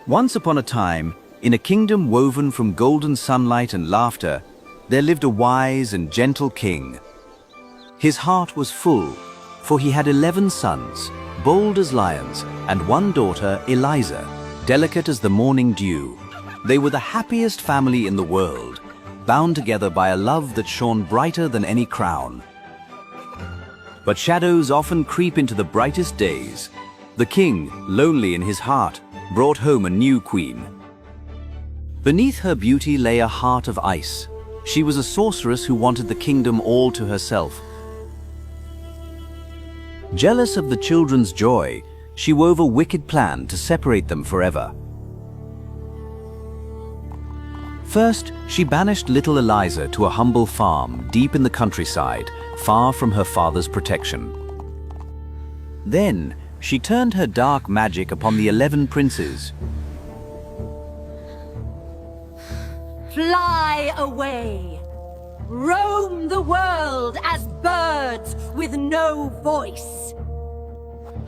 Once upon a time, in a kingdom woven from golden sunlight and laughter, there lived a wise and gentle king. His heart was full, for he had 11 sons, bold as lions, and one daughter, Eliza, delicate as the morning dew. They were the happiest family in the world, bound together by a love that shone brighter than any crown. But shadows often creep into the brightest days. The king, lonely in his heart, brought home a new queen. Beneath her beauty lay a heart of ice. She was a sorceress who wanted the kingdom all to herself. Jealous of the children's joy, she wove a wicked plan to separate them forever. First, she banished little Eliza to a humble farm deep in the countryside, far from her father's protection. Then, she turned her dark magic upon the 11 princes. Fly away! Roam the world as birds with no voice!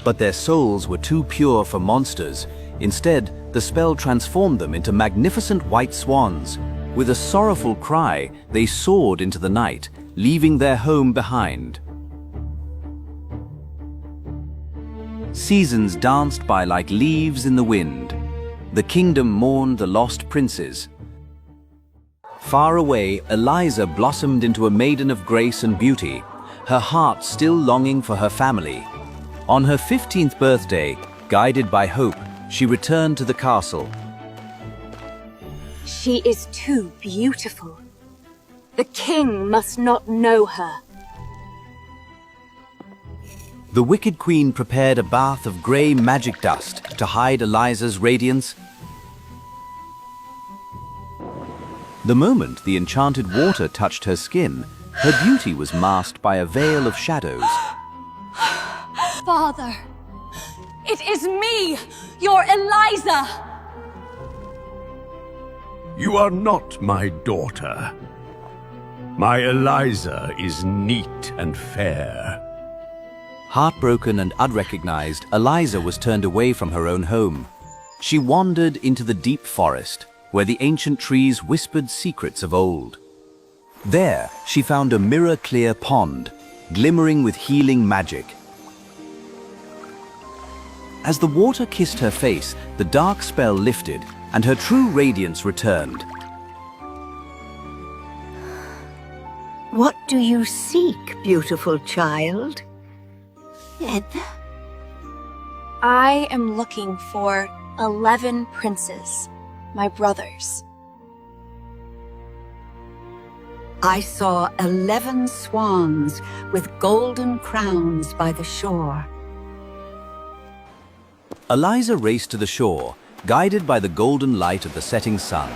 But their souls were too pure for monsters. Instead, the spell transformed them into magnificent white swans. With a sorrowful cry, they soared into the night, leaving their home behind. Seasons danced by like leaves in the wind. The kingdom mourned the lost princes. Far away, Eliza blossomed into a maiden of grace and beauty, her heart still longing for her family. On her 15th birthday, guided by hope, she returned to the castle. She is too beautiful. The king must not know her. The wicked queen prepared a bath of grey magic dust to hide Eliza's radiance. The moment the enchanted water touched her skin, her beauty was masked by a veil of shadows. Father, it is me, your Eliza! You are not my daughter. My Eliza is neat and fair. Heartbroken and unrecognized, Eliza was turned away from her own home. She wandered into the deep forest, where the ancient trees whispered secrets of old. There, she found a mirror-clear pond, glimmering with healing magic. As the water kissed her face, the dark spell lifted, and her true radiance returned. What do you seek, beautiful child? I am looking for 11 princes, my brothers. I saw 11 swans with golden crowns by the shore. Eliza raced to the shore, guided by the golden light of the setting sun.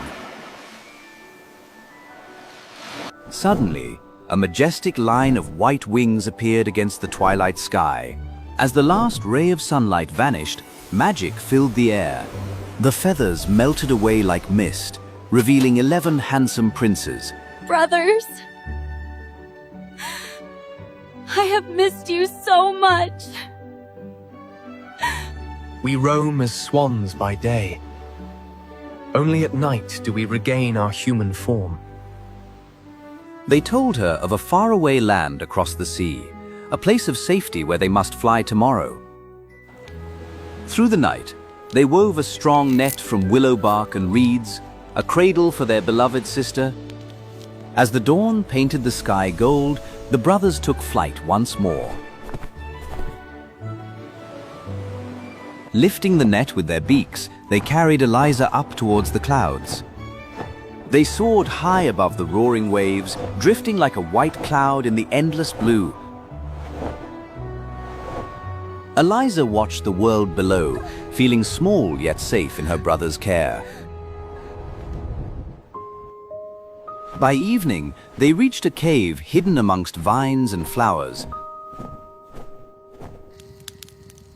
Suddenly, a majestic line of white wings appeared against the twilight sky. As the last ray of sunlight vanished, magic filled the air. The feathers melted away like mist, revealing 11 handsome princes. Brothers, I have missed you so much. We roam as swans by day. Only at night do we regain our human form. They told her of a faraway land across the sea, a place of safety where they must fly tomorrow. Through the night, they wove a strong net from willow bark and reeds, a cradle for their beloved sister. As the dawn painted the sky gold, the brothers took flight once more. Lifting the net with their beaks, they carried Eliza up towards the clouds. They soared high above the roaring waves, drifting like a white cloud in the endless blue. Eliza watched the world below, feeling small yet safe in her brother's care. By evening, they reached a cave hidden amongst vines and flowers.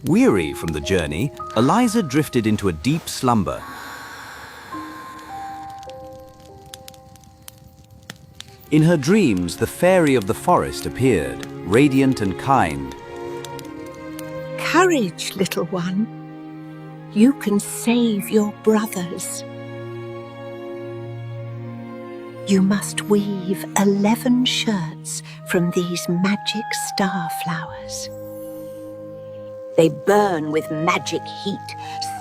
Weary from the journey, Eliza drifted into a deep slumber. In her dreams, the fairy of the forest appeared, radiant and kind. Courage, little one. You can save your brothers. You must weave 11 shirts from these magic star flowers. They burn with magic heat,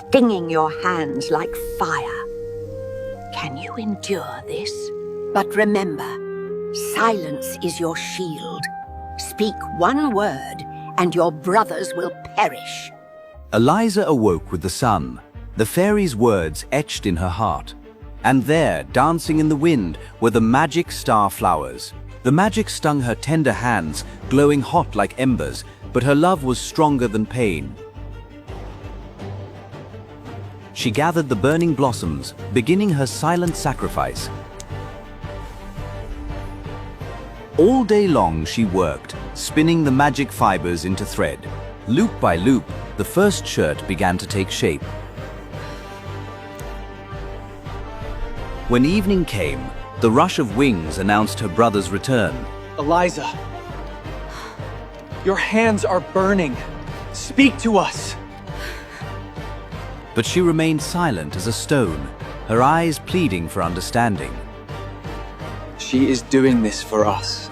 stinging your hands like fire. Can you endure this? But remember, silence is your shield. Speak one word, and your brothers will perish. Eliza awoke with the sun, the fairy's words etched in her heart. And there, dancing in the wind, were the magic star flowers. The magic stung her tender hands, glowing hot like embers, but her love was stronger than pain. She gathered the burning blossoms, beginning her silent sacrifice. All day long she worked, spinning the magic fibers into thread. Loop by loop, the first shirt began to take shape. When evening came, the rush of wings announced her brother's return. Eliza, your hands are burning. Speak to us. But she remained silent as a stone, her eyes pleading for understanding. She is doing this for us.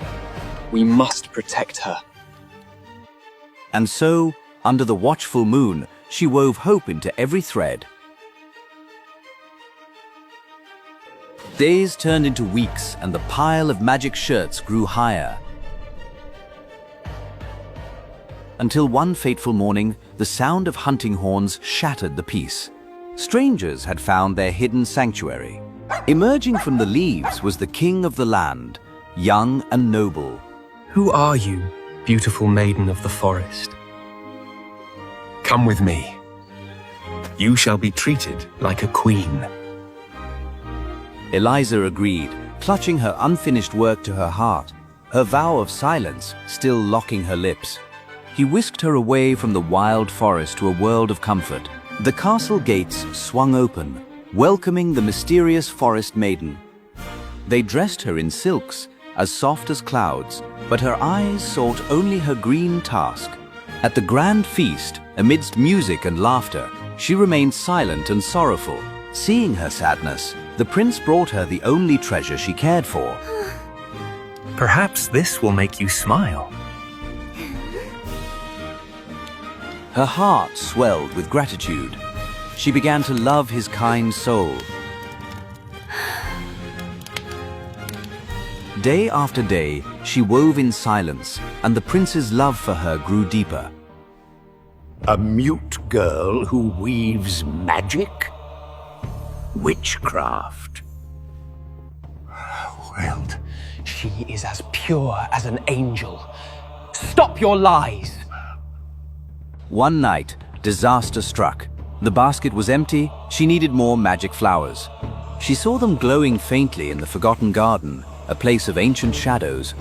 We must protect her. And so, under the watchful moon, she wove hope into every thread. Days turned into weeks, and the pile of magic shirts grew higher. Until one fateful morning, the sound of hunting horns shattered the peace. Strangers had found their hidden sanctuary. Emerging from the leaves was the king of the land, young and noble. Who are you, beautiful maiden of the forest? Come with me. You shall be treated like a queen. Eliza agreed, clutching her unfinished work to her heart, her vow of silence still locking her lips. He whisked her away from the wild forest to a world of comfort. The castle gates swung open, welcoming the mysterious forest maiden. They dressed her in silks, as soft as clouds, but her eyes sought only her green task. At the grand feast, amidst music and laughter, she remained silent and sorrowful. Seeing her sadness, the prince brought her the only treasure she cared for. Perhaps this will make you smile. Her heart swelled with gratitude. She began to love his kind soul. Day after day, she wove in silence, and the prince's love for her grew deeper. A mute girl who weaves magic? Witchcraft. Wild, she is as pure as an angel. Stop your lies! One night, disaster struck. The basket was empty, she needed more magic flowers. She saw them glowing faintly in the forgotten garden, a place of ancient shadows.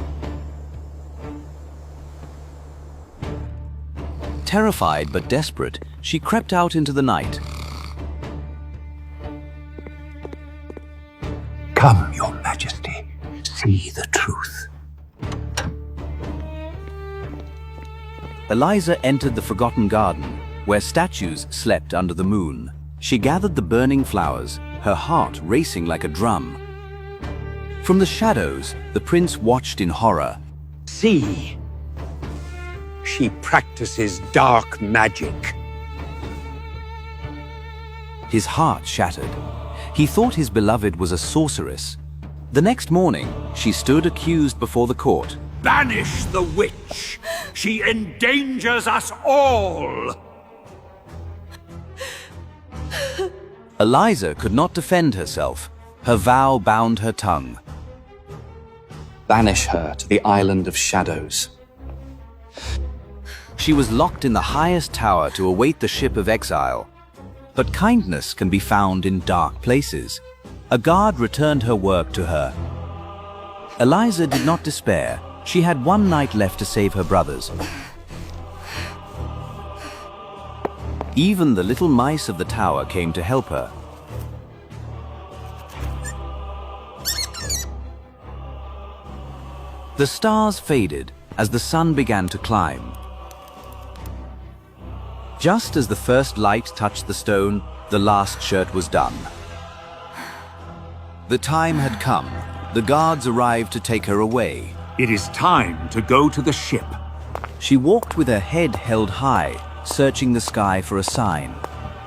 Terrified but desperate, she crept out into the night. Come, your majesty, see the truth. Eliza entered the forgotten garden, where statues slept under the moon. She gathered the burning flowers, her heart racing like a drum. From the shadows, the prince watched in horror. See, she practices dark magic. His heart shattered. He thought his beloved was a sorceress. The next morning, she stood accused before the court. Banish the witch! She endangers us all! Eliza could not defend herself. Her vow bound her tongue. Banish her to the island of shadows. She was locked in the highest tower to await the ship of exile. But kindness can be found in dark places. A guard returned her work to her. Eliza did not despair. She had one night left to save her brothers. Even the little mice of the tower came to help her. The stars faded as the sun began to climb. Just as the first light touched the stone, the last shirt was done. The time had come. The guards arrived to take her away. It is time to go to the ship. She walked with her head held high, searching the sky for a sign.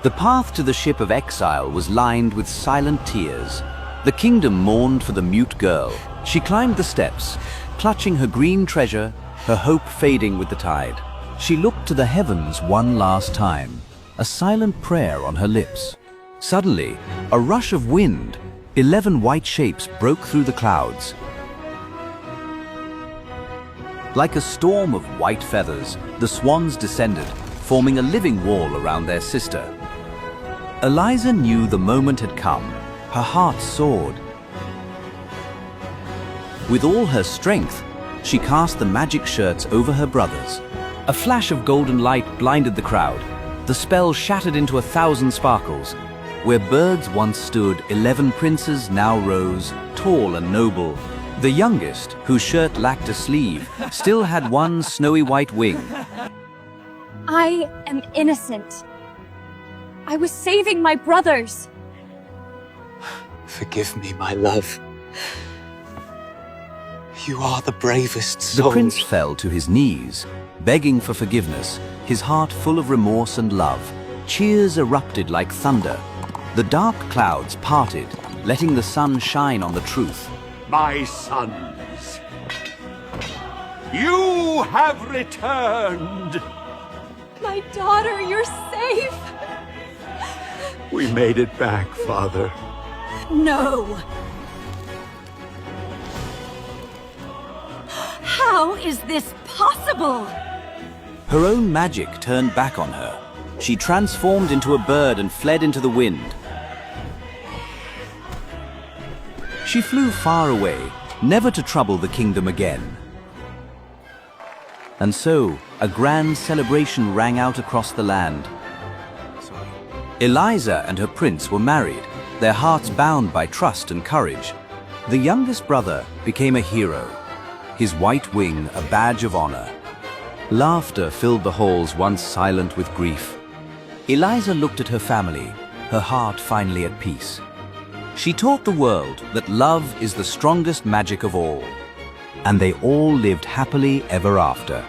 The path to the ship of exile was lined with silent tears. The kingdom mourned for the mute girl. She climbed the steps, clutching her green treasure, her hope fading with the tide. She looked to the heavens one last time, a silent prayer on her lips. Suddenly, a rush of wind, 11 white shapes broke through the clouds. Like a storm of white feathers, the swans descended, forming a living wall around their sister. Eliza knew the moment had come. Her heart soared. With all her strength, she cast the magic shirts over her brothers. A flash of golden light blinded the crowd. The spell shattered into 1,000 sparkles. Where birds once stood, 11 princes now rose, tall and noble. The youngest, whose shirt lacked a sleeve, still had one snowy white wing. I am innocent. I was saving my brothers. Forgive me, my love. You are the bravest soul. The prince fell to his knees, begging for forgiveness, his heart full of remorse and love. Cheers erupted like thunder. The dark clouds parted, letting the sun shine on the truth. My sons, you have returned. My daughter, you're safe. We made it back, Father. No! How is this possible? Her own magic turned back on her. She transformed into a bird and fled into the wind. She flew far away, never to trouble the kingdom again. And so, a grand celebration rang out across the land. Eliza and her prince were married, their hearts bound by trust and courage. The youngest brother became a hero, his white wing a badge of honor. Laughter filled the halls once silent with grief. Eliza looked at her family, her heart finally at peace. She taught the world that love is the strongest magic of all. And they all lived happily ever after.